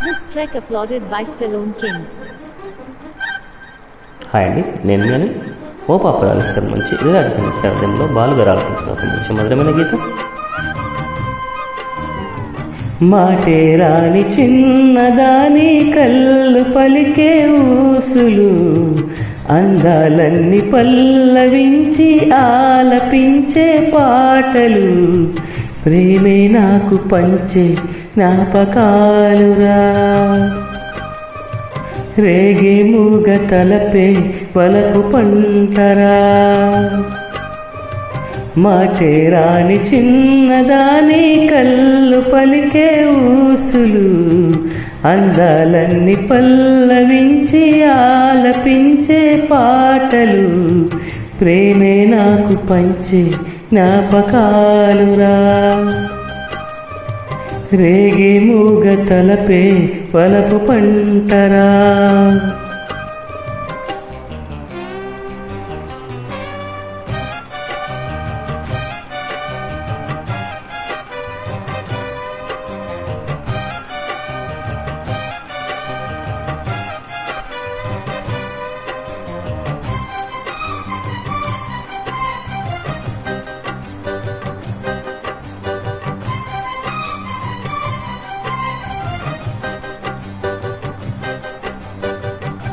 This trek applauded by Stallone King. Hi అండి, నేను మీ అని ఓ పాపరాలిస్తారు మంచి విరాట్ సంగీతంలో బాలుగారు ఆలపించిన ఒక మంచి మధురమైన గీతం. మాటే రాని చిన్నదాని కళ్ళు పలికే ఊసులు, అందాలన్నీ పల్లవించి ఆలపించే పాటలు, ప్రేమే నాకు పంచే జ్ఞాపకాలురా. రేగే మూగ తలపే వలపు పంటరా. మాటే రాని చిన్నదాని కళ్ళు పలికే ఊసులు, అందాలన్నీ పల్లవించి ఆలపించే పాటలు, ప్రేమే నాకు పంచే జ్ఞాపకాలురా. రేగే మూగ తలపే వలపు పంటరా.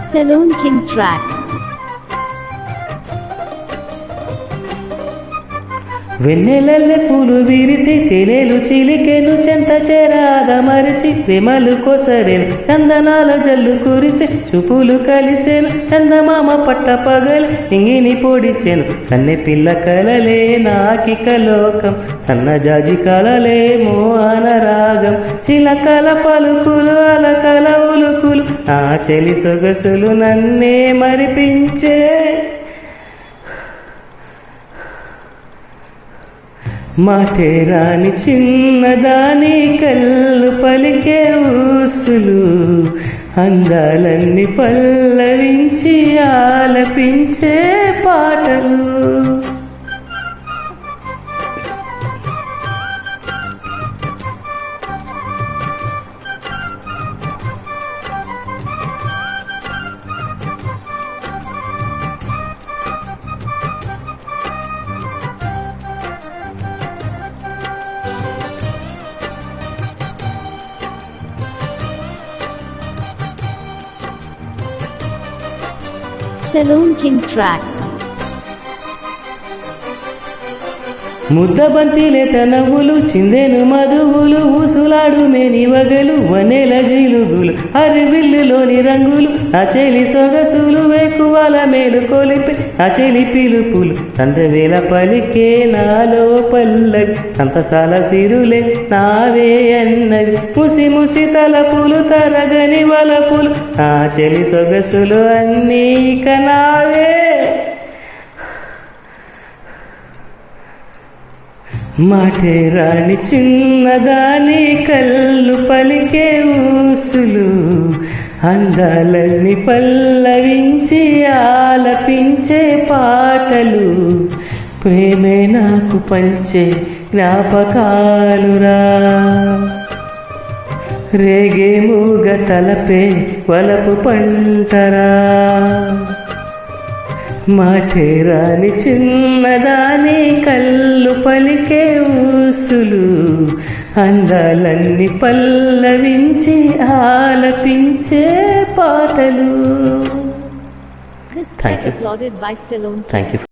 Stallone King tracks. వెన్నెలల్లె పూలు విరిసి తేనెలు చిలికెను చెంత చేరాద మరిచి, ప్రేమలు కొసరెను చందనాల జల్లు కురిసి, చూపులు కలిసెను చందమామ పట్ట పగలు ఇంగిని పొడిచెను, కన్నె పిల్ల కలలే నాకిక లోకం, సన్నజాజి కలలే మోహన రాగం, చిలకల పలుకులు అలకల ఉలుకులు, నా చెలి సొగసులు నన్నే మరిపించే. మాటే రాని చిన్నదాని కళ్ళు పలికే ఊసులు, అందాలన్నీ పల్లవించి ఆలపించే పాటలు. Stallone King tracks. ముద్దబంతిలే తనవులు చిందెను మధువులు, ఊసులాడు మేని వగలు వనెల జిలుగులు, అరివిల్లులోని రంగులు, నా చెలి సొగసులు, వేకువాల మేలు కొలిపి నా చెలి పిలుపులు, సందవేల పలికే నాలో పల్లవి, సంతసాల సిరులే నావే అన్నవి, ముసి ముసి తలపులు తరగని వలపులు, నా చెలి సొగసులు అన్నీ ఇక నావే. మాటే రాని చిన్నదాని కళ్ళు పలికే ఊసులు, అందాలన్నీ పల్లవించి ఆలపించే పాటలు, ప్రేమే నాకు పంచే జ్ఞాపకాలురా. రేగే మూగ తలపే వలపు పంటరా. మాటే రాని చిన్నదాని కళ్ళు పలికే ఊసులు, అందాలన్నీ పల్లవించి ఆలపించే పాటలు. This trek applauded by Stallone King. Thank you.